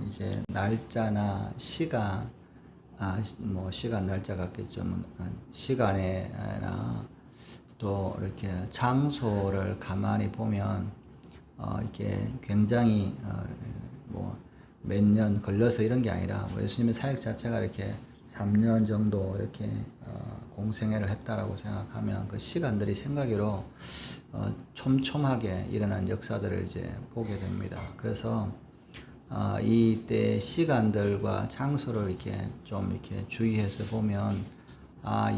이제 날짜나 시간, 시간 날짜 같겠죠. 시간에나 또 이렇게 장소를 가만히 보면 이게 굉장히 몇 년 걸려서 이런 게 아니라 예수님의 사역 자체가 이렇게 3년 정도 이렇게 공생애를 했다라고 생각하면 그 시간들이 생각으로 촘촘하게 일어난 역사들을 이제 보게 됩니다. 그래서 이때 시간들과 장소를 이렇게 좀 이렇게 주의해서 보면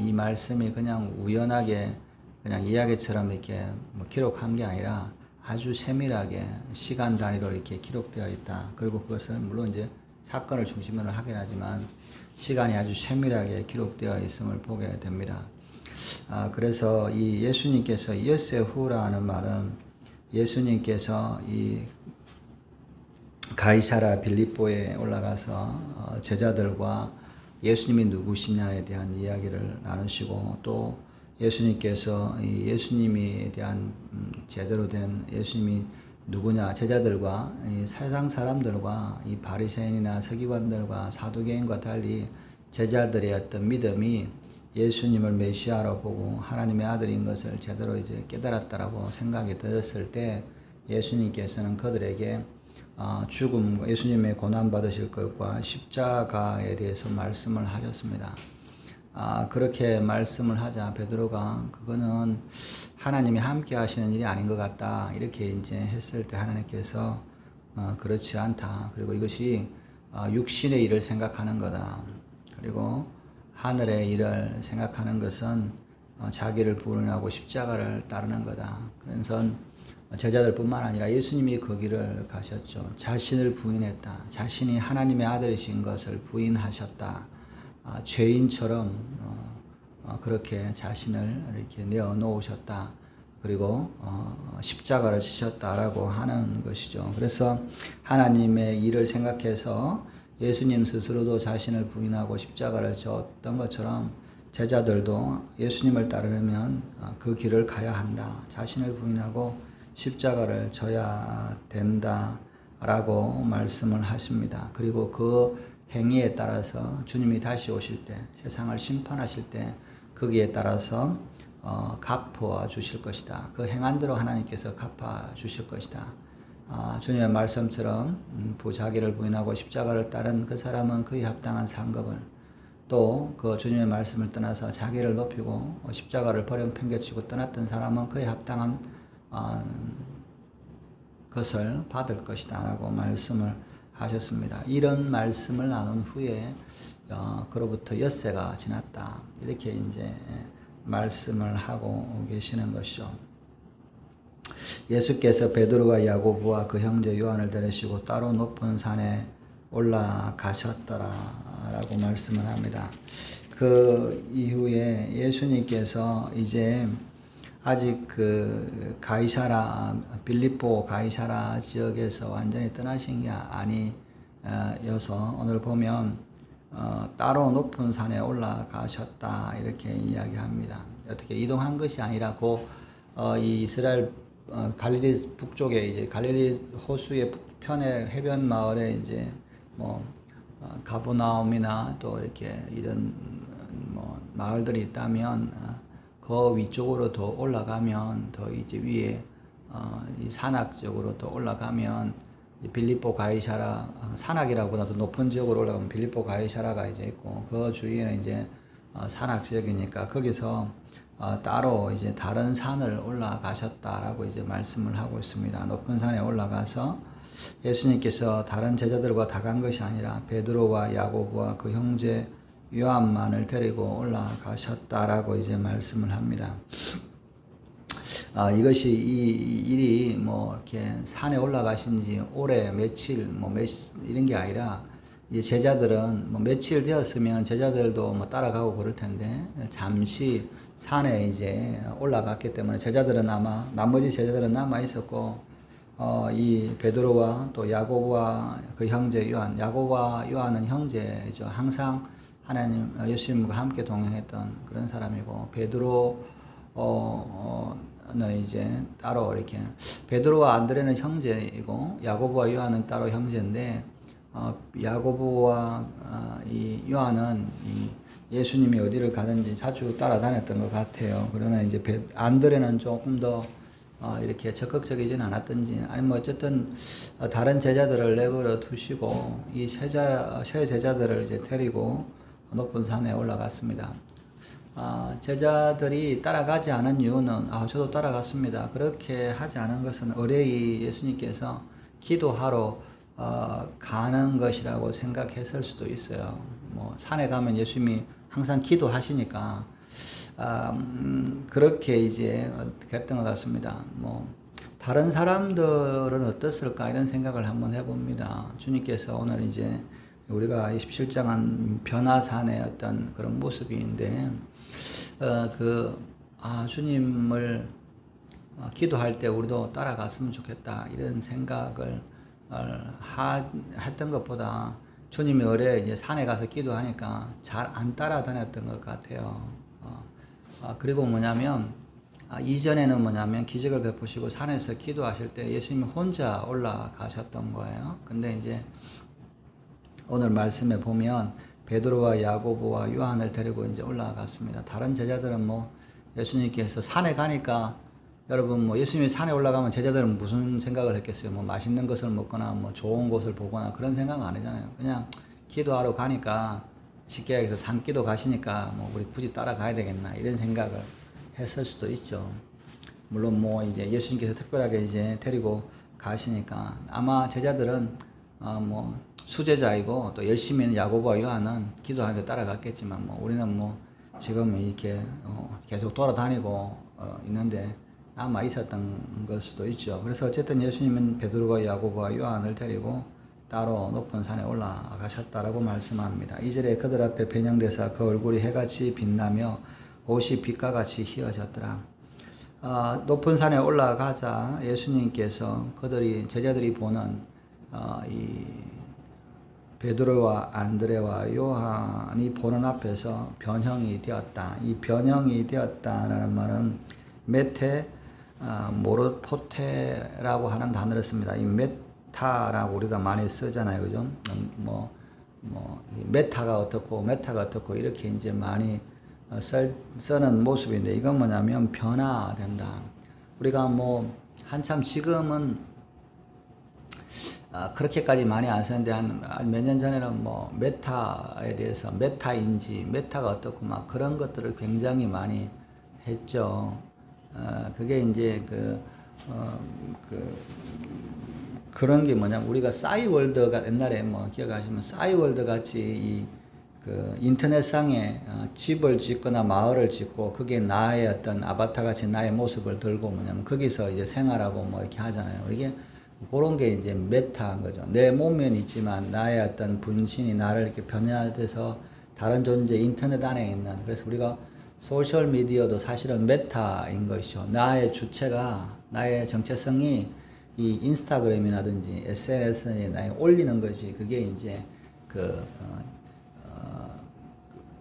이 말씀이 그냥 우연하게 그냥 이야기처럼 이렇게 기록한 게 아니라 아주 세밀하게 시간 단위로 이렇게 기록되어 있다. 그리고 그것은 물론 이제 사건을 중심으로 하긴 하지만 시간이 아주 세밀하게 기록되어 있음을 보게 됩니다. 그래서 이 예수님께서 여세후라는 말은 예수님께서 이 가이사라 빌립보에 올라가서 제자들과 예수님이 누구시냐에 대한 이야기를 나누시고 또 예수님께서 이 예수님에 대한 제대로 된 예수님이 누구냐 제자들과 이 세상 사람들과 이 바리새인이나 서기관들과 사두개인과 달리 제자들의 어떤 믿음이 예수님을 메시아로 보고 하나님의 아들인 것을 제대로 이제 깨달았다라고 생각이 들었을 때 예수님께서는 그들에게 죽음, 예수님의 고난 받으실 것과 십자가에 대해서 말씀을 하셨습니다. 그렇게 말씀을 하자 베드로가 그거는 하나님이 함께 하시는 일이 아닌 것 같다. 이렇게 이제 했을 때 하나님께서 그렇지 않다. 그리고 이것이 육신의 일을 생각하는 거다. 그리고 하늘의 일을 생각하는 것은 자기를 부인하고 십자가를 따르는 거다. 그래서 제자들뿐만 아니라 예수님이 그 길을 가셨죠. 자신을 부인했다. 자신이 하나님의 아들이신 것을 부인하셨다. 죄인처럼 그렇게 자신을 이렇게 내어놓으셨다. 그리고 십자가를 지셨다라고 하는 것이죠. 그래서 하나님의 일을 생각해서 예수님 스스로도 자신을 부인하고 십자가를 졌던 것처럼 제자들도 예수님을 따르려면 그 길을 가야 한다. 자신을 부인하고 십자가를 져야 된다라고 말씀을 하십니다. 그리고 그 행위에 따라서 주님이 다시 오실 때 세상을 심판하실 때 거기에 따라서 갚아 주실 것이다. 그 행한대로 하나님께서 갚아 주실 것이다. 주님의 말씀처럼 자기를 부인하고 십자가를 따른 그 사람은 그에 합당한 상급을 또 그 주님의 말씀을 떠나서 자기를 높이고 십자가를 버려 팽개치고 떠났던 사람은 그에 합당한 것을 받을 것이다 라고 말씀을 하셨습니다. 이런 말씀을 나눈 후에 그로부터 엿새가 지났다. 이렇게 이제 말씀을 하고 계시는 것이죠. 예수께서 베드로와 야고보와 그 형제 요한을 데리시고 따로 높은 산에 올라가셨더라라고 말씀을 합니다. 그 이후에 예수님께서 이제 아직 그 빌립보 가이사라 지역에서 완전히 떠나신 게 아니어서 오늘 보면 따로 높은 산에 올라가셨다 이렇게 이야기합니다. 어떻게 이동한 것이 아니라 이 이스라엘 갈릴리 북쪽에 이제 갈릴리 호수의 북편의 해변 마을에 이제 가버나움이나 또 이렇게 이런 마을들이 있다면 그 위쪽으로 더 올라가면 더 이제 위에 이 산악적으로 더 올라가면 빌립보 가이사라 산악이라고보다 더 높은 지역으로 올라가면 빌립보 가이사라가 이제 있고 그 주위에는 이제 산악 지역이니까 거기서 따로 이제 다른 산을 올라가셨다라고 이제 말씀을 하고 있습니다. 높은 산에 올라가서 예수님께서 다른 제자들과 다 간 것이 아니라 베드로와 야고보와 그 형제 요한만을 데리고 올라가셨다라고 이제 말씀을 합니다. 이것이 이 일이 이렇게 산에 올라가신 지 오래 며칠 이런 게 아니라 이제 제자들은 며칠 되었으면 제자들도 따라가고 그럴 텐데 잠시 산에 이제 올라갔기 때문에 제자들은 나머지 제자들은 남아 있었고 이 베드로와 또 야고보와 그 형제 요한, 야고보와 요한은 형제죠. 항상 하나님 예수님과 함께 동행했던 그런 사람이고 베드로는 이제 따로 이렇게 베드로와 안드레는 형제이고 야고보와 요한은 따로 형제인데 야고보와 이 요한은 이 예수님이 어디를 가든지 자주 따라다녔던 것 같아요. 그러나 이제 안드레는 조금 더 이렇게 적극적이진 않았던지, 아니면 뭐 어쨌든 다른 제자들을 내버려 두시고 이 세 제자들을 이제 데리고 높은 산에 올라갔습니다. 제자들이 따라가지 않은 이유는 저도 따라갔습니다. 그렇게 하지 않은 것은 의뢰이 예수님께서 기도하러 가는 것이라고 생각했을 수도 있어요. 뭐 산에 가면 예수님이 항상 기도하시니까 그렇게 이제 했던 것 같습니다. 뭐 다른 사람들은 어떻을까 이런 생각을 한번 해봅니다. 주님께서 오늘 이제 우리가 27장한 변화산의 어떤 그런 모습인데 주님을 기도할 때 우리도 따라갔으면 좋겠다 이런 생각을 했던 것보다 주님이 어뢰 이제 산에 가서 기도하니까 잘 안 따라다녔던 것 같아요. 그리고 뭐냐면 이전에는 뭐냐면 기적을 베푸시고 산에서 기도하실 때 예수님이 혼자 올라가셨던 거예요. 근데 이제 오늘 말씀에 보면 베드로와 야고보와 요한을 데리고 이제 올라갔습니다. 다른 제자들은 뭐 예수님께서 산에 가니까 여러분 뭐 예수님이 산에 올라가면 제자들은 무슨 생각을 했겠어요? 뭐 맛있는 것을 먹거나 뭐 좋은 곳을 보거나 그런 생각 안 하잖아요. 그냥 기도하러 가니까 쉽게 얘기해서 산기도 가시니까 뭐 우리 굳이 따라가야 되겠나 이런 생각을 했을 수도 있죠. 물론 뭐 이제 예수님께서 특별하게 이제 데리고 가시니까 아마 제자들은 뭐 수제자이고 또 열심히 있는 야고보와 요한은 기도하는데 따라갔겠지만 뭐 우리는 뭐 지금 이렇게 계속 돌아다니고 있는데 남아 있었던 걸 수도 있죠. 그래서 어쨌든 예수님은 베드로와 야고보와 요한을 데리고 따로 높은 산에 올라가셨다라고 말씀합니다. 2절에 그들 앞에 변형되사 그 얼굴이 해같이 빛나며 옷이 빛과 같이 휘어졌더라. 높은 산에 올라가자 예수님께서 제자들이 보는 이 베드로와 안드레와 요한이 보는 앞에서 변형이 되었다. 이 변형이 되었다라는 말은 메테 모르포테라고 하는 단어를 씁니다. 이 메타라고 우리가 많이 쓰잖아요, 그죠? 메타가 어떻고 이렇게 이제 많이 쓰는 모습인데 이건 뭐냐면 변화된다. 우리가 뭐 한참 지금은 그렇게까지 많이 안 쓰는데 한 몇 년 전에는 뭐 메타에 대해서 메타인지 메타가 어떻고 막 그런 것들을 굉장히 많이 했죠. 그게 이제 그런 게 뭐냐면 우리가 싸이월드가 옛날에 뭐 기억하시면 싸이월드 같이 인터넷상에 집을 짓거나 마을을 짓고 그게 나의 어떤 아바타 같이 나의 모습을 들고 뭐냐면 거기서 이제 생활하고 뭐 이렇게 하잖아요. 이게 그런 게 이제 메타인 거죠. 내 몸은 있지만 나의 어떤 분신이 나를 이렇게 변화돼서 다른 존재 인터넷 안에 있는, 그래서 우리가 소셜 미디어도 사실은 메타인 것이죠. 나의 주체가, 나의 정체성이 이 인스타그램이라든지 SNS에 나에 올리는 것이 그게 이제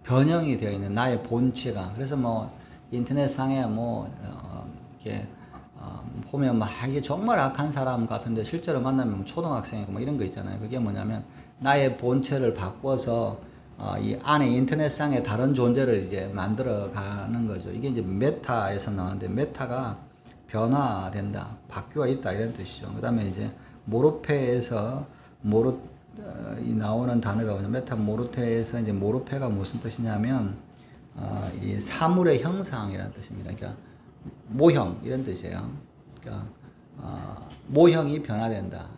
변형이 되어 있는 나의 본체가. 그래서 뭐 인터넷상에 이렇게 보면 막 이게 정말 악한 사람 같은데 실제로 만나면 초등학생이고 뭐 이런 거 있잖아요. 그게 뭐냐면 나의 본체를 바꿔서 이 안에 인터넷상에 다른 존재를 이제 만들어 가는 거죠. 이게 이제 메타에서 나왔는데 메타가 변화된다, 바뀌어 있다 이런 뜻이죠. 그 다음에 이제 모르페에서 이 나오는 단어가 뭐냐면 메타모르테에서 이제 모르페가 무슨 뜻이냐면 이 사물의 형상이라는 뜻입니다. 그러니까 모형 이런 뜻이에요. 그러니까 모형이 변화된다.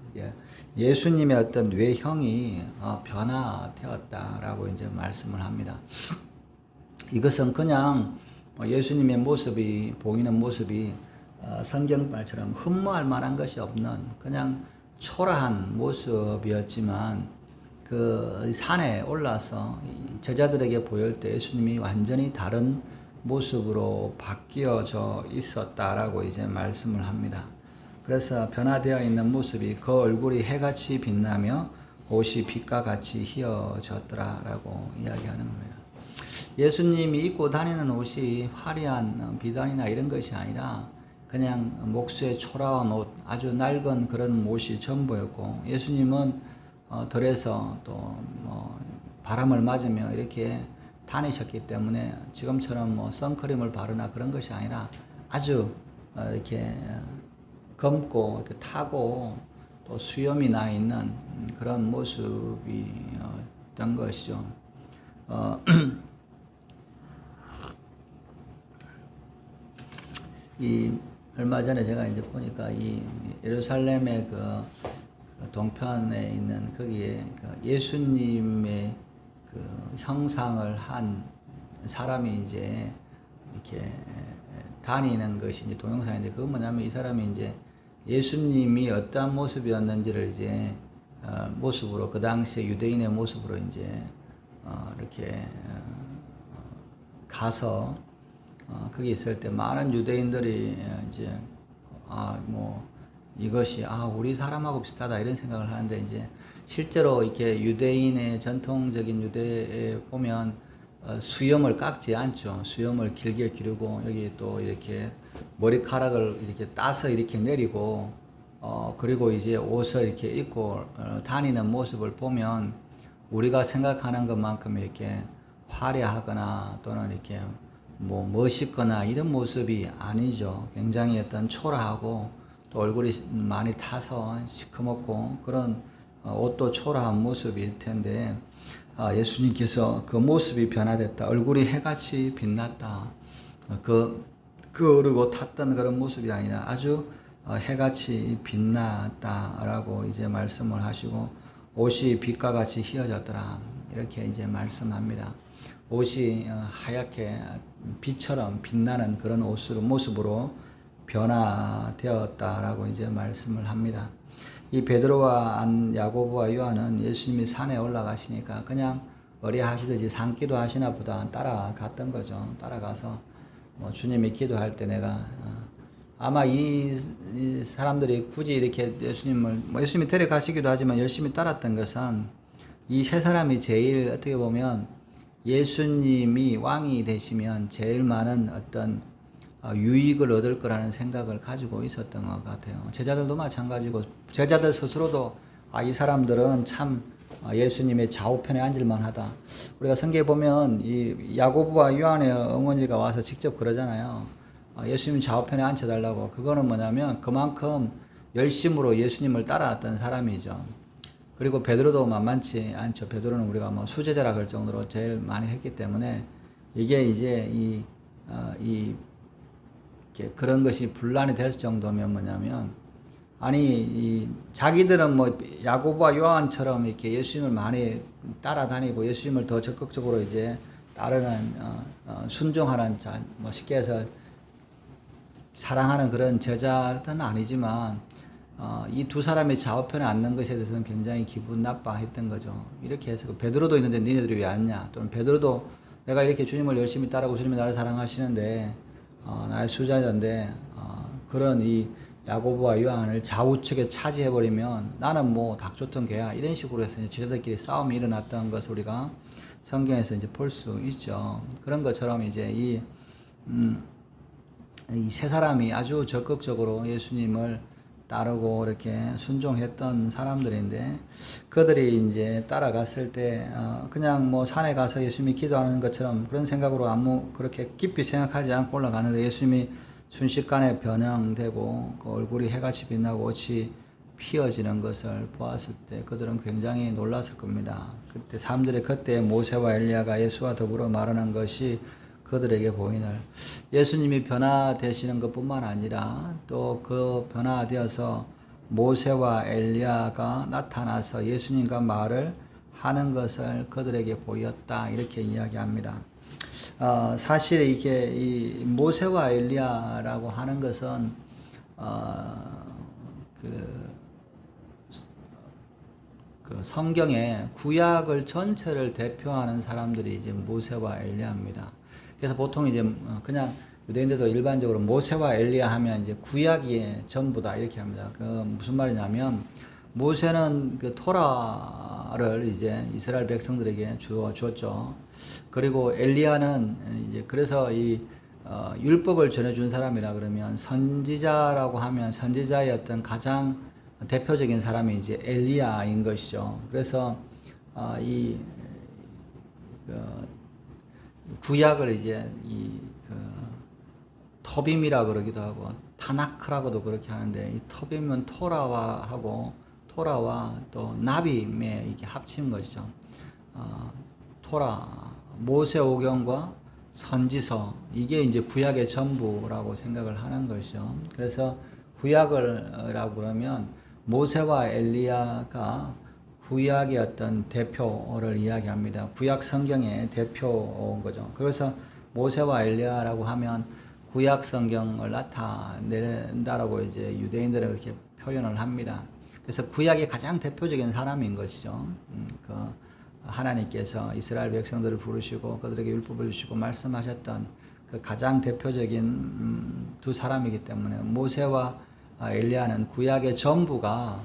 예수님의 어떤 외형이 변화되었다라고 이제 말씀을 합니다. 이것은 그냥 예수님의 모습이 보이는 모습이 성경말처럼 흠모할 만한 것이 없는 그냥 초라한 모습이었지만 그 산에 올라서 제자들에게 보일 때 예수님이 완전히 다른 모습으로 바뀌어져 있었다라고 이제 말씀을 합니다. 그래서 변화되어 있는 모습이 그 얼굴이 해같이 빛나며 옷이 빛과 같이 휘어졌더라라고 이야기하는 겁니다. 예수님이 입고 다니는 옷이 화려한 비단이나 이런 것이 아니라 그냥 목수의 초라한 옷, 아주 낡은 그런 옷이 전부였고, 예수님은 들에서 또 뭐 바람을 맞으며 이렇게 다니셨기 때문에 지금처럼 뭐 선크림을 바르나 그런 것이 아니라 아주 이렇게 검고 이렇게 타고 또 수염이 나 있는 그런 모습이었던 것이죠. 이 얼마 전에 제가 이제 보니까 이 예루살렘의 그 동편에 있는 거기에 그 예수님의 그 형상을 한 사람이 이제 이렇게 다니는 것이 이제 동영상인데, 그건 뭐냐면 이 사람이 이제 예수님이 어떠한 모습이었는지를 이제 모습으로, 그 당시에 유대인의 모습으로 이제 이렇게 가서 거기 있을 때 많은 유대인들이 이제 뭐 이것이 우리 사람하고 비슷하다 이런 생각을 하는데, 이제 실제로 이렇게 유대인의 전통적인 유대에 보면 수염을 깎지 않죠. 수염을 길게 기르고 여기 또 이렇게 머리카락을 이렇게 따서 이렇게 내리고 그리고 이제 옷을 이렇게 입고 다니는 모습을 보면 우리가 생각하는 것만큼 이렇게 화려하거나 또는 이렇게 뭐 멋있거나 이런 모습이 아니죠. 굉장히 어떤 초라하고 또 얼굴이 많이 타서 시커멓고 그런 옷도 초라한 모습일 텐데, 예수님께서 그 모습이 변화됐다. 얼굴이 해같이 빛났다. 그리고 탔던 그런 모습이 아니라 아주 해같이 빛났다라고 이제 말씀을 하시고, 옷이 빛과 같이 휘어졌더라. 이렇게 이제 말씀합니다. 옷이 하얗게 빛처럼 빛나는 그런 모습으로 변화되었다라고 이제 말씀을 합니다. 이 베드로와 야고보와 요한은 예수님이 산에 올라가시니까 그냥 의뢰하시듯이 산기도 하시나 보다 따라갔던 거죠. 따라가서 뭐 주님이 기도할 때 내가 아마 이 사람들이 굳이 이렇게 예수님이 데려가시기도 하지만 열심히 따랐던 것은 이 세 사람이 제일 어떻게 보면 예수님이 왕이 되시면 제일 많은 어떤 유익을 얻을 거라는 생각을 가지고 있었던 것 같아요. 제자들도 마찬가지고, 제자들 스스로도 이 사람들은 참 예수님의 좌우편에 앉을만 하다. 우리가 성경에 보면 이 야고보와 요한의 어머니가 와서 직접 그러잖아요. 예수님 좌우편에 앉혀달라고. 그거는 뭐냐면 그만큼 열심으로 예수님을 따라왔던 사람이죠. 그리고 베드로도 만만치 않죠. 베드로는 우리가 뭐 수제자라 그럴 정도로 제일 많이 했기 때문에 이게 이제 그런 것이 분란이 될 정도면 뭐냐면, 자기들은 뭐 야고보와 요한처럼 이렇게 예수님을 많이 따라다니고 예수님을 더 적극적으로 이제 따르는 순종하는 뭐 쉽게 해서 사랑하는 그런 제자는 아니지만 이 두 사람이 좌우편에 앉는 것에 대해서는 굉장히 기분 나빠했던 거죠. 이렇게 해서 베드로도 있는데 니네들이 왜 왔냐? 또는 베드로도 내가 이렇게 주님을 열심히 따르고 주님이 나를 사랑하시는데 나의 수자자인데 그런 이 야고보와 요한을 좌우측에 차지해버리면 나는 뭐 닭좋던 개야, 이런 식으로 해서 제자들끼리 싸움이 일어났던 것을 우리가 성경에서 이제 볼 수 있죠. 그런 것처럼 이제 이 세 사람이 아주 적극적으로 예수님을 따르고 이렇게 순종했던 사람들인데, 그들이 이제 따라갔을 때 그냥 뭐 산에 가서 예수님이 기도하는 것처럼 그런 생각으로 그렇게 깊이 생각하지 않고 올라가는데, 예수님이 순식간에 변형되고 그 얼굴이 해같이 빛나고 옷이 피어지는 것을 보았을 때 그들은 굉장히 놀랐을 겁니다. 그때 사람들이 그때 모세와 엘리야가 예수와 더불어 말하는 것이 그들에게 보이늘, 예수님이 변화되시는 것뿐만 아니라 또 그 변화되어서 모세와 엘리야가 나타나서 예수님과 말을 하는 것을 그들에게 보였다, 이렇게 이야기합니다. 사실 이게 이 모세와 엘리야라고 하는 것은 그 성경의 구약을 전체를 대표하는 사람들이 이제 모세와 엘리야입니다. 그래서 보통 이제 그냥 유대인들도 일반적으로 모세와 엘리야 하면 이제 구약이 전부다 이렇게 합니다. 그 무슨 말이냐면, 모세는 그 토라를 이제 이스라엘 백성들에게 주었죠. 그리고 엘리야는 이제 그래서 이 율법을 전해준 사람이라 그러면, 선지자라고 하면 선지자의 어떤 가장 대표적인 사람이 이제 엘리야인 것이죠. 그래서 이 구약을 이제 터빔이라 그러기도 하고 타나크라고도 그렇게 하는데, 이 터빔은 토라와 또 나빔에 이렇게 합친 것이죠. 토라, 모세오경과 선지서, 이게 이제 구약의 전부라고 생각을 하는 것이죠. 그래서 구약을라고 그러면 모세와 엘리야가 구약의 어떤 대표를 이야기합니다. 구약 성경의 대표인 거죠. 그래서 모세와 엘리야라고 하면 구약 성경을 나타낸다라고 이제 유대인들은 그렇게 표현을 합니다. 그래서 구약의 가장 대표적인 사람인 것이죠. 하나님께서 이스라엘 백성들을 부르시고 그들에게 율법을 주시고 말씀하셨던 그 가장 대표적인 두 사람이기 때문에 모세와 엘리야는 구약의 전부가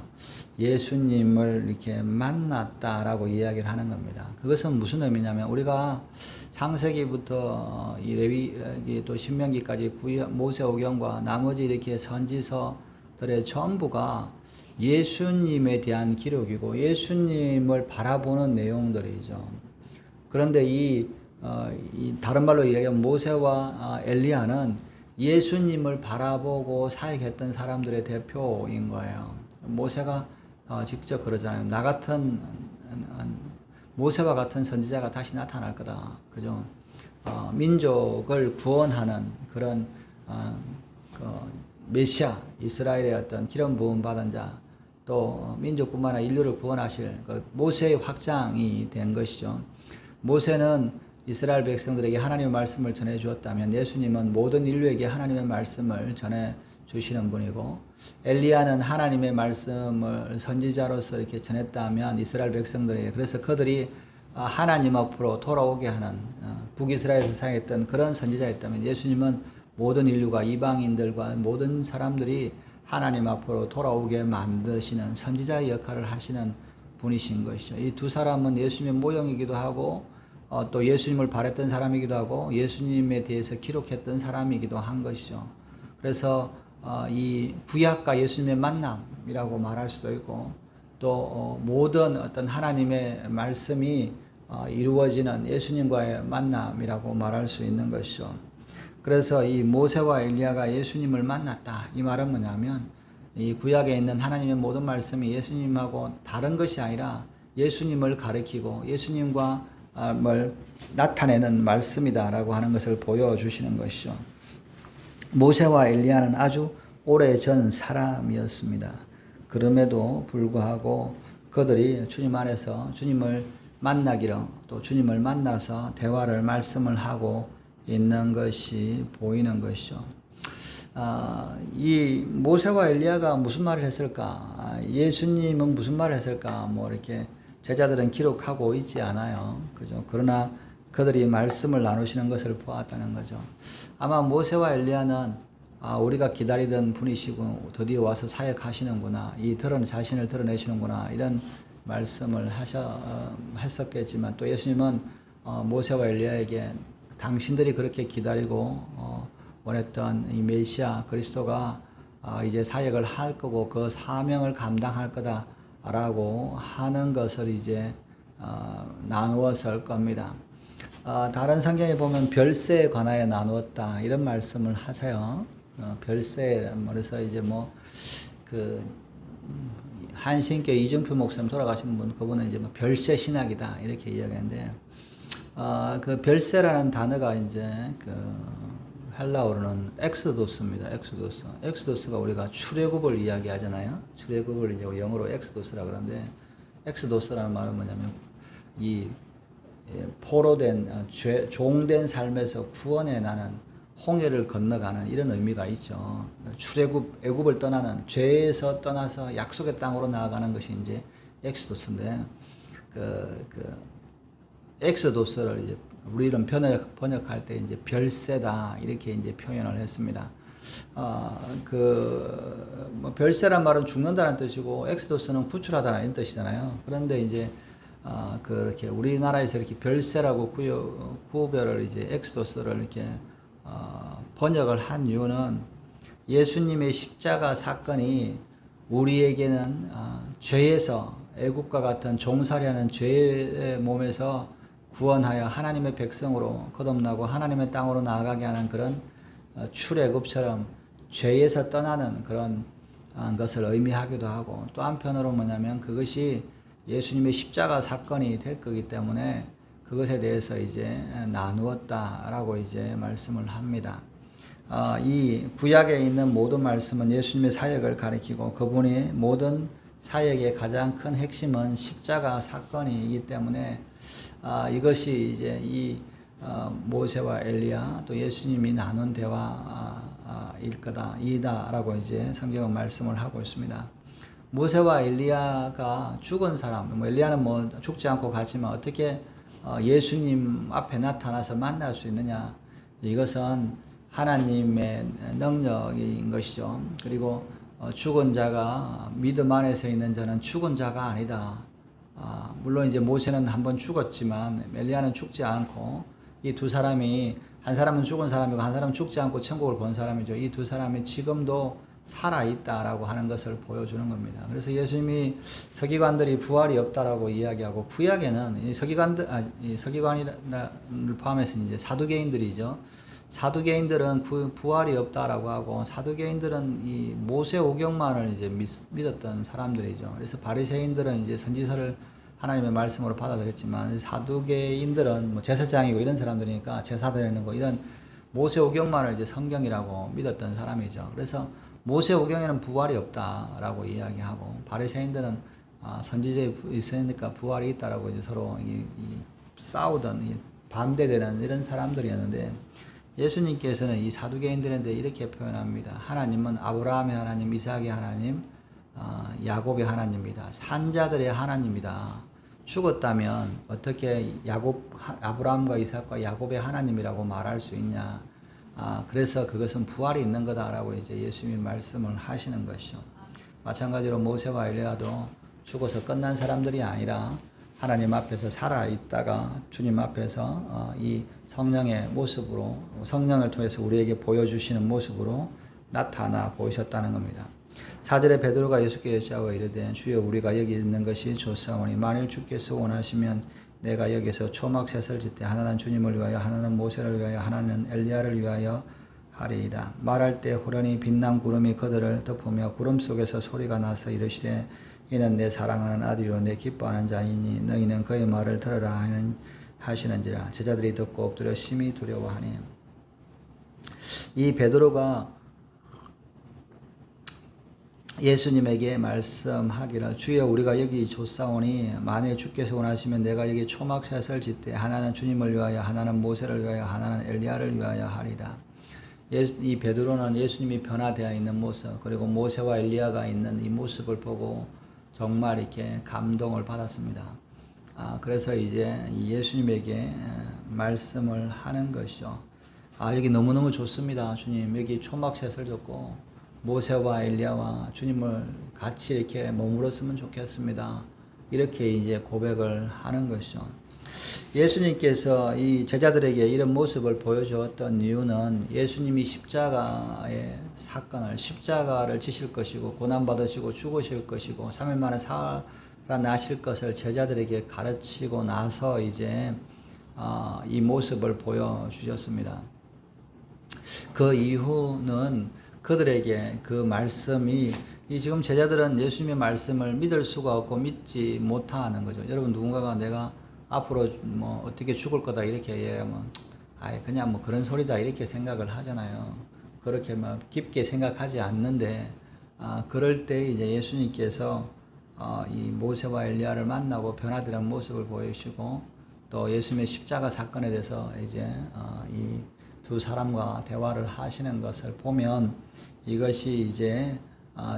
예수님을 이렇게 만났다라고 이야기를 하는 겁니다. 그것은 무슨 의미냐면, 우리가 창세기부터 이 레위기 또 신명기까지 모세오경과 나머지 이렇게 선지서들의 전부가 예수님에 대한 기록이고 예수님을 바라보는 내용들이죠. 그런데 이 다른 말로 이야기하면 모세와 엘리야는 예수님을 바라보고 사역했던 사람들의 대표인 거예요. 모세가 직접 그러잖아요. 모세와 같은 선지자가 다시 나타날 거다. 그죠? 민족을 구원하는 그런 메시아, 이스라엘의 어떤 기름 부음 받은 자, 또 민족뿐만 아니라 인류를 구원하실 그 모세의 확장이 된 것이죠. 모세는 이스라엘 백성들에게 하나님의 말씀을 전해 주었다면, 예수님은 모든 인류에게 하나님의 말씀을 전해 주시는 분이고, 엘리야는 하나님의 말씀을 선지자로서 이렇게 전했다면 이스라엘 백성들에게, 그래서 그들이 하나님 앞으로 돌아오게 하는 북이스라엘에서 사역했던 그런 선지자였다면, 예수님은 모든 인류가, 이방인들과 모든 사람들이 하나님 앞으로 돌아오게 만드시는 선지자의 역할을 하시는 분이신 것이죠. 이 두 사람은 예수님의 모형이기도 하고 또 예수님을 바랬던 사람이기도 하고 예수님에 대해서 기록했던 사람이기도 한 것이죠. 그래서 이 구약과 예수님의 만남이라고 말할 수도 있고, 또 모든 어떤 하나님의 말씀이 이루어지는 예수님과의 만남이라고 말할 수 있는 것이죠. 그래서 이 모세와 엘리야가 예수님을 만났다, 이 말은 뭐냐면, 이 구약에 있는 하나님의 모든 말씀이 예수님하고 다른 것이 아니라 예수님을 가리키고 예수님과 뭘 나타내는 말씀이다라고 하는 것을 보여주시는 것이죠. 모세와 엘리야는 아주 오래전 사람이었습니다. 그럼에도 불구하고 그들이 주님 안에서 주님을 만나기로, 또 주님을 만나서 대화를, 말씀을 하고 있는 것이 보이는 것이죠. 이 모세와 엘리야가 무슨 말을 했을까? 예수님은 무슨 말을 했을까? 뭐 이렇게 제자들은 기록하고 있지 않아요. 그죠? 그러나 그들이 말씀을 나누시는 것을 보았다는 거죠. 아마 모세와 엘리야는 우리가 기다리던 분이시고 드디어 와서 사역하시는구나, 자신을 드러내시는구나, 이런 말씀을 했었겠지만, 또 예수님은 모세와 엘리야에게 당신들이 그렇게 기다리고 원했던 이 메시아 그리스도가 이제 사역을 할 거고 그 사명을 감당할 거다라고 하는 것을 이제 나누었을 겁니다. 다른 성경에 보면 별세에 관하여 나누었다, 이런 말씀을 하세요. 별세, 그래서 이제 한신교 이중표 목사님 돌아가신 분, 그분은 이제 별세 신학이다, 이렇게 이야기하는데, 그 별세라는 단어가 이제 헬라어로는 엑소도스입니다. 엑소도스가 우리가 출애굽을 이야기하잖아요. 출애굽을 이제 영어로 엑소도스라 그러는데, 엑소도스라는 말은 뭐냐면 이 포로된 종된 삶에서 구원해 나는, 홍해를 건너가는 이런 의미가 있죠. 출애굽, 애굽을 떠나는, 죄에서 떠나서 약속의 땅으로 나아가는 것이 이제 엑소도스인데, 엑소도스를 이제 우리는 번역할 때 이제 별세다, 이렇게 이제 표현을 했습니다. 별세란 말은 죽는다는 뜻이고, 엑소도스는 구출하다는 이런 뜻이잖아요. 그런데 이제 그렇게 우리나라에서 이렇게 별세라고 구별을 이제 엑소도스를 이렇게 번역을 한 이유는, 예수님의 십자가 사건이 우리에게는 죄에서 애국과 같은 종살이하는 죄의 몸에서 구원하여 하나님의 백성으로 거듭나고 하나님의 땅으로 나아가게 하는 그런 출애굽처럼 죄에서 떠나는 그런 것을 의미하기도 하고, 또 한편으로 뭐냐면 그것이 예수님의 십자가 사건이 될 거기 때문에 그것에 대해서 이제 나누었다라고 이제 말씀을 합니다. 이 구약에 있는 모든 말씀은 예수님의 사역을 가리키고 그분이 모든 사역의 가장 큰 핵심은 십자가 사건이기 때문에 이것이 이제 이 모세와 엘리야 또 예수님이 나눈 대화일 이다라고 이제 성경은 말씀을 하고 있습니다. 모세와 엘리야가 죽은 사람, 엘리야는 뭐 죽지 않고 갔지만 어떻게 예수님 앞에 나타나서 만날 수 있느냐? 이것은 하나님의 능력인 것이죠. 그리고 죽은 자가 믿음 안에서 있는 자는 죽은 자가 아니다. 물론 이제 모세는 한번 죽었지만 엘리야는 죽지 않고, 이 두 사람이, 한 사람은 죽은 사람이고 한 사람은 죽지 않고 천국을 본 사람이죠. 이 두 사람이 지금도 살아있다라고 하는 것을 보여주는 겁니다. 그래서 예수님이 서기관들이 부활이 없다라고 이야기하고, 구약에는 이 서기관을 포함해서 이제 사두개인들이죠. 사두개인들은 부활이 없다라고 하고, 사두개인들은 이 모세 오경만을 이제 믿었던 사람들이죠. 그래서 바리새인들은 이제 선지서를 하나님의 말씀으로 받아들였지만, 사두개인들은 뭐 제사장이고 이런 사람들이니까 제사 드리는 거 이런 모세 오경만을 이제 성경이라고 믿었던 사람이죠. 그래서 모세 오경에는 부활이 없다라고 이야기하고, 바리새인들은 선지자에 있으니까 부활이 있다라고 이제 서로 싸우던 반대되는 이런 사람들이었는데, 예수님께서는 이 사두개인들한테 이렇게 표현합니다. 하나님은 아브라함의 하나님, 이삭의 하나님, 야곱의 하나님이다. 산자들의 하나님이다. 죽었다면 어떻게 아브라함과 이삭과 야곱의 하나님이라고 말할 수 있냐? 그래서 그것은 부활이 있는 거다라고 이제 예수님이 말씀을 하시는 것이죠. 마찬가지로 모세와 엘리야도 죽어서 끝난 사람들이 아니라 하나님 앞에서 살아있다가 주님 앞에서 이 성령의 모습으로, 성령을 통해서 우리에게 보여주시는 모습으로 나타나 보이셨다는 겁니다. 4절에 베드로가 예수께 여짜와 이르되 주여 우리가 여기 있는 것이 좋사오니 만일 주께서 원하시면 내가 여기서 초막셋을 짓되 하나는 주님을 위하여 하나는 모세를 위하여 하나는 엘리야를 위하여 하리이다. 말할 때 호련히 빛난 구름이 그들을 덮으며 구름 속에서 소리가 나서 이르시되 이는 내 사랑하는 아들이요 내 기뻐하는 자이니 너희는 그의 말을 들으라 하시는지라. 제자들이 듣고 엎드려 심히 두려워하니. 이 베드로가 예수님에게 말씀하기를 주여 우리가 여기 좋사오니 만일 주께서 원하시면 내가 여기 초막셋을 짓되 하나는 주님을 위하여 하나는 모세를 위하여 하나는 엘리야를 위하여 하리다. 이 베드로는 예수님이 변화되어 있는 모습, 그리고 모세와 엘리야가 있는 이 모습을 보고 정말 이렇게 감동을 받았습니다. 그래서 이제 예수님에게 말씀을 하는 것이죠. 여기 너무너무 좋습니다. 주님, 여기 초막셋을 줬고 모세와 엘리야와 주님을 같이 이렇게 머물었으면 좋겠습니다. 이렇게 이제 고백을 하는 것이죠. 예수님께서 이 제자들에게 이런 모습을 보여주었던 이유는 예수님이 십자가의 사건을, 십자가를 지실 것이고 고난받으시고 죽으실 것이고 3일 만에 살아나실 것을 제자들에게 가르치고 나서 이제 이 모습을 보여주셨습니다. 그 이유는 그들에게 그 말씀이, 이 지금 제자들은 예수님의 말씀을 믿을 수가 없고 믿지 못하는 거죠. 여러분, 누군가가 내가 앞으로 뭐 어떻게 죽을 거다 이렇게 얘기하면 그냥 뭐 그런 소리다 이렇게 생각을 하잖아요. 그렇게 막 깊게 생각하지 않는데, 그럴 때 이제 예수님께서 이 모세와 엘리야를 만나고 변화되는 모습을 보여주시고, 또 예수님의 십자가 사건에 대해서 이제 이 두 사람과 대화를 하시는 것을 보면 이것이 이제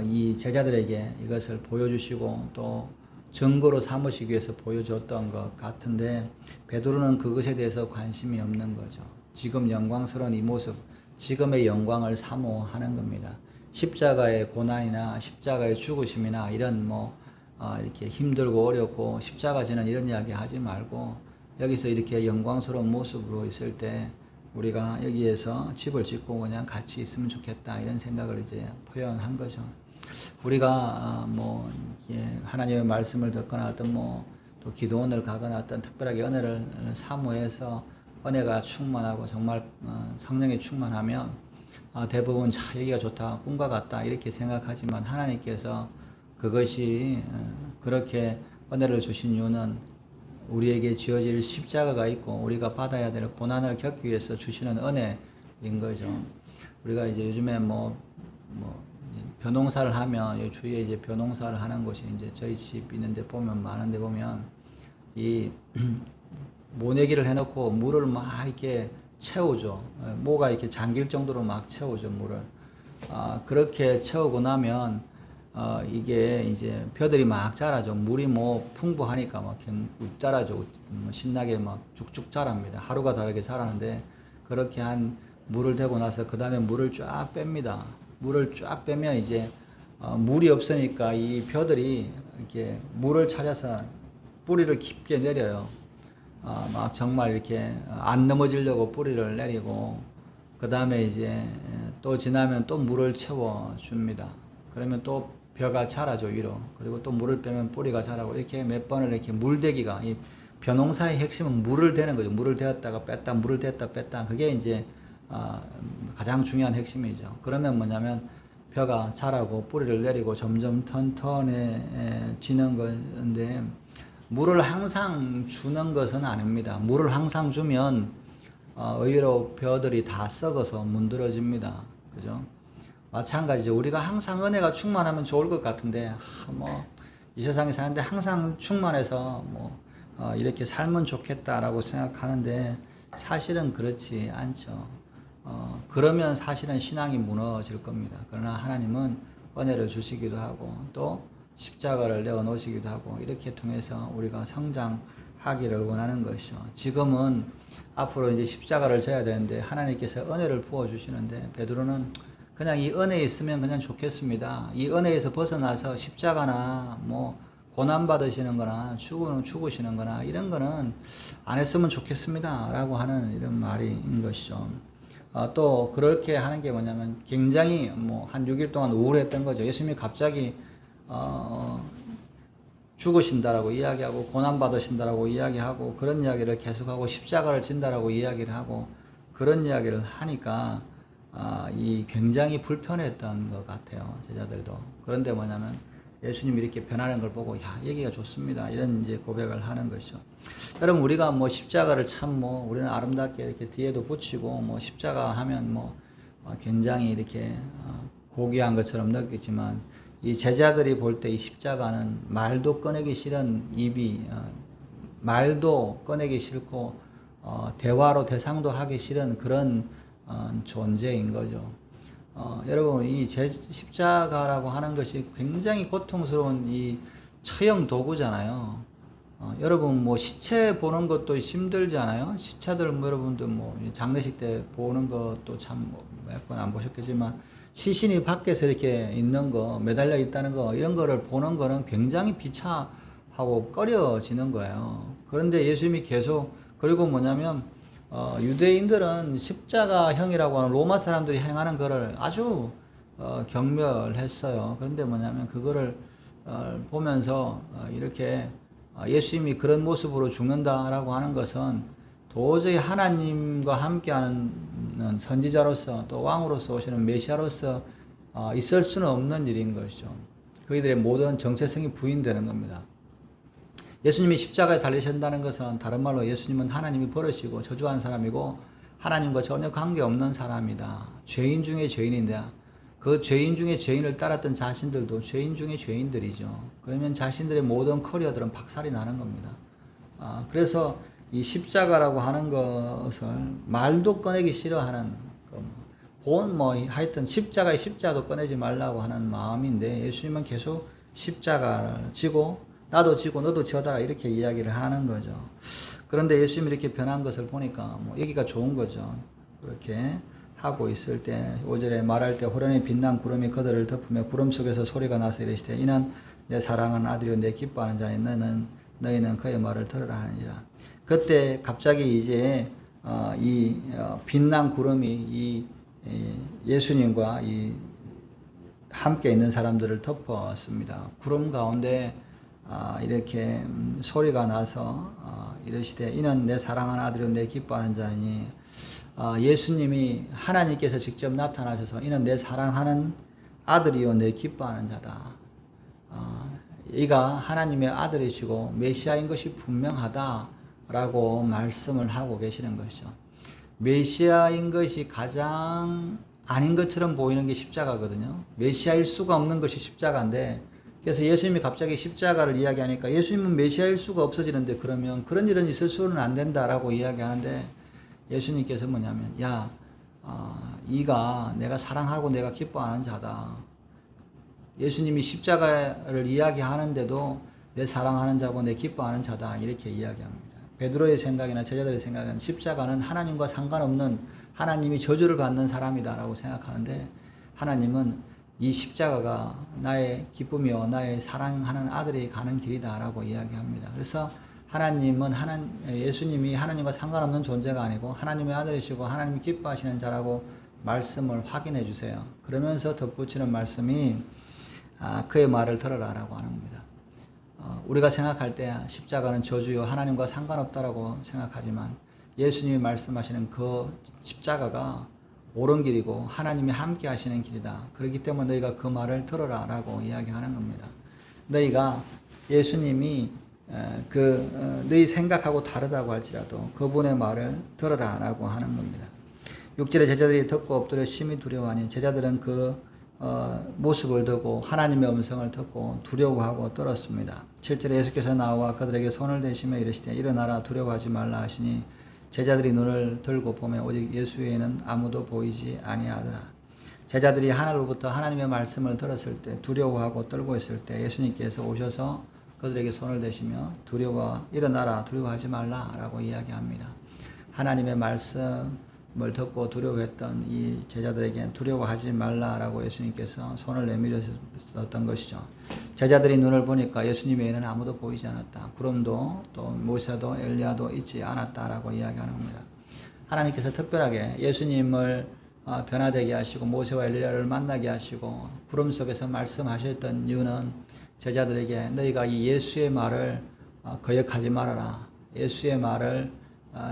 이 제자들에게 이것을 보여주시고 또 증거로 삼으시기 위해서 보여줬던 것 같은데, 베드로는 그것에 대해서 관심이 없는 거죠. 지금 영광스러운 이 모습, 지금의 영광을 사모하는 겁니다. 십자가의 고난이나 십자가의 죽으심이나 이런 이렇게 힘들고 어렵고 십자가 지는 이런 이야기 하지 말고, 여기서 이렇게 영광스러운 모습으로 있을 때 우리가 여기에서 집을 짓고 그냥 같이 있으면 좋겠다 이런 생각을 이제 표현한 거죠. 우리가 뭐 하나님의 말씀을 듣거나 어떤 뭐 또 기도원을 가거나 어떤 특별하게 은혜를 사모해서 은혜가 충만하고 정말 성령이 충만하면 대부분 자 여기가 좋다, 꿈과 같다 이렇게 생각하지만 하나님께서 그것이 그렇게 은혜를 주신 이유는 우리에게 지어질 십자가가 있고 우리가 받아야 될 고난을 겪기 위해서 주시는 은혜인 거죠. 우리가 이제 요즘에 뭐 벼농사를 하면 주위에 이제 벼농사를 하는 곳이 이제 저희 집 있는데 보면 많은데 보면 이 모내기를 해놓고 물을 막 이렇게 채우죠. 모가 이렇게 잠길 정도로 막 채우죠 물을. 그렇게 채우고 나면 이게 이제 벼들이 막 자라죠. 물이 뭐 풍부하니까 막 자라죠. 신나게 막 쭉쭉 자랍니다. 하루가 다르게 자라는데 그렇게 한 물을 대고 나서 그 다음에 물을 쫙 뺍니다. 물을 쫙 빼면 이제 물이 없으니까 이 벼들이 이렇게 물을 찾아서 뿌리를 깊게 내려요. 막 정말 이렇게 안 넘어지려고 뿌리를 내리고 그 다음에 이제 또 지나면 또 물을 채워 줍니다. 그러면 또 벼가 자라죠 위로. 그리고 또 물을 빼면 뿌리가 자라고 이렇게 몇 번을 이렇게 물대기가 이 벼농사의 핵심은 물을 대는 거죠. 물을 대었다가 뺐다, 물을 대었다 뺐다. 그게 이제 가장 중요한 핵심이죠. 그러면 뭐냐면 벼가 자라고 뿌리를 내리고 점점 튼튼해지는 건데 물을 항상 주는 것은 아닙니다. 물을 항상 주면 의외로 벼들이 다 썩어서 문드러집니다. 그죠? 마찬가지죠. 우리가 항상 은혜가 충만하면 좋을 것 같은데 이 세상에 사는데 항상 충만해서 이렇게 살면 좋겠다라고 생각하는데 사실은 그렇지 않죠. 그러면 사실은 신앙이 무너질 겁니다. 그러나 하나님은 은혜를 주시기도 하고 또 십자가를 내어 놓으시기도 하고 이렇게 통해서 우리가 성장하기를 원하는 것이죠. 지금은 앞으로 이제 십자가를 져야 되는데 하나님께서 은혜를 부어 주시는데 베드로는 그냥 이 은혜에 있으면 그냥 좋겠습니다. 이 은혜에서 벗어나서 십자가나 고난 받으시는 거나 죽으시는 거나 이런 거는 안 했으면 좋겠습니다. 라고 하는 이런 말인 것이죠. 또 그렇게 하는 게 뭐냐면 굉장히 한 6일 동안 우울했던 거죠. 예수님이 갑자기 죽으신다라고 이야기하고 고난 받으신다라고 이야기하고 그런 이야기를 계속하고 십자가를 진다라고 이야기를 하고 그런 이야기를 하니까 이 굉장히 불편했던 것 같아요. 제자들도. 그런데 뭐냐면 예수님이 이렇게 변하는 걸 보고 여기가 좋습니다. 이런 이제 고백을 하는 것이죠. 여러분 우리가 십자가를 참 우리는 아름답게 이렇게 뒤에도 붙이고 십자가 하면 굉장히 이렇게 고귀한 것처럼 느끼지만 이 제자들이 볼 때 이 십자가는 말도 꺼내기 싫은 입이 말도 꺼내기 싫고 대화로 대상도 하기 싫은 그런 존재인 거죠. 여러분 이 십자가라고 하는 것이 굉장히 고통스러운 이 처형 도구잖아요. 여러분 시체 보는 것도 힘들잖아요. 시체들 여러분들 장례식 때 보는 것도 참 몇 번 안 보셨겠지만 시신이 밖에서 이렇게 있는 거 매달려 있다는 거 이런 거를 보는 거는 굉장히 비참하고 꺼려지는 거예요. 그런데 예수님이 계속 그리고 뭐냐면 유대인들은 십자가형이라고 하는 로마 사람들이 행하는 거를 아주 경멸했어요. 그런데 뭐냐면 그거를 보면서 이렇게 예수님이 그런 모습으로 죽는다라고 하는 것은 도저히 하나님과 함께하는 선지자로서 또 왕으로서 오시는 메시아로서 있을 수는 없는 일인 것이죠. 그들의 모든 정체성이 부인되는 겁니다. 예수님이 십자가에 달리신다는 것은 다른 말로 예수님은 하나님이 버리시고 저주한 사람이고 하나님과 전혀 관계없는 사람이다. 죄인 중에 죄인인데 그 죄인 중에 죄인을 따랐던 자신들도 죄인 중에 죄인들이죠. 그러면 자신들의 모든 커리어들은 박살이 나는 겁니다. 그래서 이 십자가라고 하는 것을 말도 꺼내기 싫어하는 하여튼 십자가도 꺼내지 말라고 하는 마음인데 예수님은 계속 십자가를 지고 나도 지고 너도 지어달라 이렇게 이야기를 하는 거죠. 그런데 예수님이 이렇게 변한 것을 보니까 여기가 좋은 거죠. 그렇게 하고 있을 때 5절에 말할 때 호련히 빛난 구름이 그들을 덮으며 구름 속에서 소리가 나서 이르시되 이는 내 사랑하는 아들이요 내 기뻐하는 자니 너희는 그의 말을 들으라 하니라. 그때 갑자기 이제 이 빛난 구름이 이 예수님과 이 함께 있는 사람들을 덮었습니다. 구름 가운데 이렇게 소리가 나서 이르시되 이는 내 사랑하는 아들이요 내 기뻐하는 자니, 예수님이 하나님께서 직접 나타나셔서 이는 내 사랑하는 아들이요 내 기뻐하는 자다. 이가 하나님의 아들이시고 메시아인 것이 분명하다라고 말씀을 하고 계시는 것이죠. 메시아인 것이 가장 아닌 것처럼 보이는 게 십자가거든요. 메시아일 수가 없는 것이 십자가인데, 그래서 예수님이 갑자기 십자가를 이야기하니까 예수님은 메시아일 수가 없어지는데 그러면 그런 일은 있을 수는 안 된다라고 이야기하는데, 예수님께서 뭐냐면 이가 내가 사랑하고 내가 기뻐하는 자다. 예수님이 십자가를 이야기하는데도 내 사랑하는 자고 내 기뻐하는 자다 이렇게 이야기합니다. 베드로의 생각이나 제자들의 생각은 십자가는 하나님과 상관없는, 하나님이 저주를 받는 사람이다라고 생각하는데, 하나님은 이 십자가가 나의 기쁨이요 나의 사랑하는 아들이 가는 길이다라고 이야기합니다. 그래서 하나님은 예수님이 하나님과 상관없는 존재가 아니고 하나님의 아들이시고 하나님이 기뻐하시는 자라고 말씀을 확인해 주세요. 그러면서 덧붙이는 말씀이 그의 말을 들어라라고 하는 겁니다. 우리가 생각할 때 십자가는 저주요 하나님과 상관없다라고 생각하지만, 예수님이 말씀하시는 그 십자가가 옳은 길이고 하나님이 함께 하시는 길이다. 그렇기 때문에 너희가 그 말을 들어라라고 이야기하는 겁니다. 너희가 예수님이 너희 생각하고 다르다고 할지라도 그분의 말을 들어라라고 하는 겁니다. 6절에 제자들이 듣고 엎드려 심히 두려워하니, 제자들은 그 모습을 듣고 하나님의 음성을 듣고 두려워하고 떨었습니다. 7절에 예수께서 나와 그들에게 손을 대시며 이르시되 일어나라 두려워하지 말라 하시니, 제자들이 눈을 들고 보면 오직 예수 외에는 아무도 보이지 아니하더라. 제자들이 하늘로부터 하나님의 말씀을 들었을 때 두려워하고 떨고 있을 때 예수님께서 오셔서 그들에게 손을 대시며 일어나라 두려워하지 말라라고 이야기합니다. 하나님의 말씀을 듣고 두려워했던 이 제자들에게 두려워하지 말라라고 예수님께서 손을 내밀으셨던 것이죠. 제자들이 눈을 보니까 예수님 외에는 아무도 보이지 않았다. 구름도 또 모세도 엘리야도 있지 않았다라고 이야기하는 겁니다. 하나님께서 특별하게 예수님을 변화되게 하시고 모세와 엘리야를 만나게 하시고 구름 속에서 말씀하셨던 이유는 제자들에게 너희가 이 예수의 말을 거역하지 말아라. 예수의 말을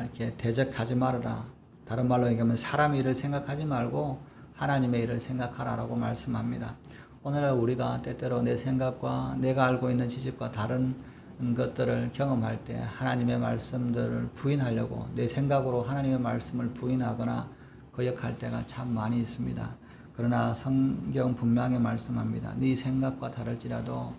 이렇게 대적하지 말아라. 다른 말로 얘기하면 사람의 일을 생각하지 말고 하나님의 일을 생각하라라고 말씀합니다. 오늘날 우리가 때때로 내 생각과 내가 알고 있는 지식과 다른 것들을 경험할 때 하나님의 말씀들을 부인하려고 내 생각으로 하나님의 말씀을 부인하거나 거역할 때가 참 많이 있습니다. 그러나 성경 분명히 말씀합니다. 네 생각과 다를지라도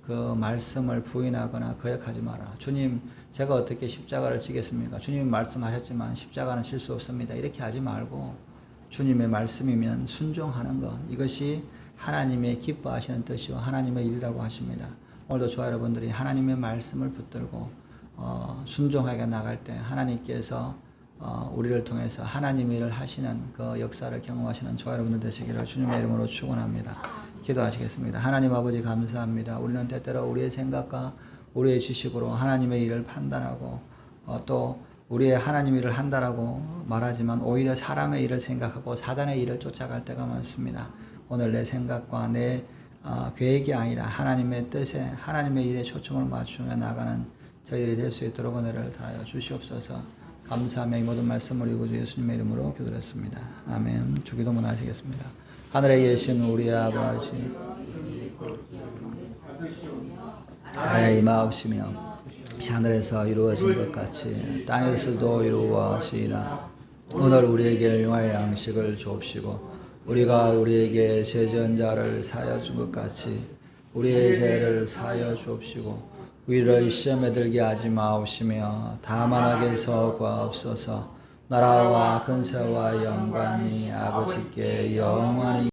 그 말씀을 부인하거나 거역하지 마라. 주님, 제가 어떻게 십자가를 지겠습니까? 주님이 말씀하셨지만 십자가는 질 수 없습니다. 이렇게 하지 말고 주님의 말씀이면 순종하는 것, 이것이 하나님의 기뻐하시는 뜻이요 하나님의 일이라고 하십니다. 오늘도 저와 여러분들이 하나님의 말씀을 붙들고 순종하게 나갈 때 하나님께서 우리를 통해서 하나님의 일을 하시는 그 역사를 경험하시는 저와 여러분들 되시기를 주님의 이름으로 축원합니다. 기도하시겠습니다. 하나님 아버지 감사합니다. 우리는 때때로 우리의 생각과 우리의 지식으로 하나님의 일을 판단하고 또 우리의 하나님 일을 한다라고 말하지만 오히려 사람의 일을 생각하고 사단의 일을 쫓아갈 때가 많습니다. 오늘 내 생각과 내 계획이 아니라 하나님의 뜻에 하나님의 일에 초점을 맞추며 나가는 저희들이 될 수 있도록 은혜를 다하여 주시옵소서. 감사하며 이 모든 말씀을 이구 주 예수님의 이름으로 기도했습니다. 아멘. 주기도문 하시겠습니다. 하늘에 계신 우리 아버지, 나의 임하옵시며 하늘에서 이루어진 것 같이 땅에서도 이루어지이다. 오늘 우리에게 용할 양식을 주옵시고 우리가 우리에게 죄지은 자를 사하여 준 것 같이 우리의 죄를 사하여 주옵시고 우리를 시험에 들게 하지 마옵시며 다만 악에서 구하옵소서. 나라와 근세와 영광이 아버지께 영원히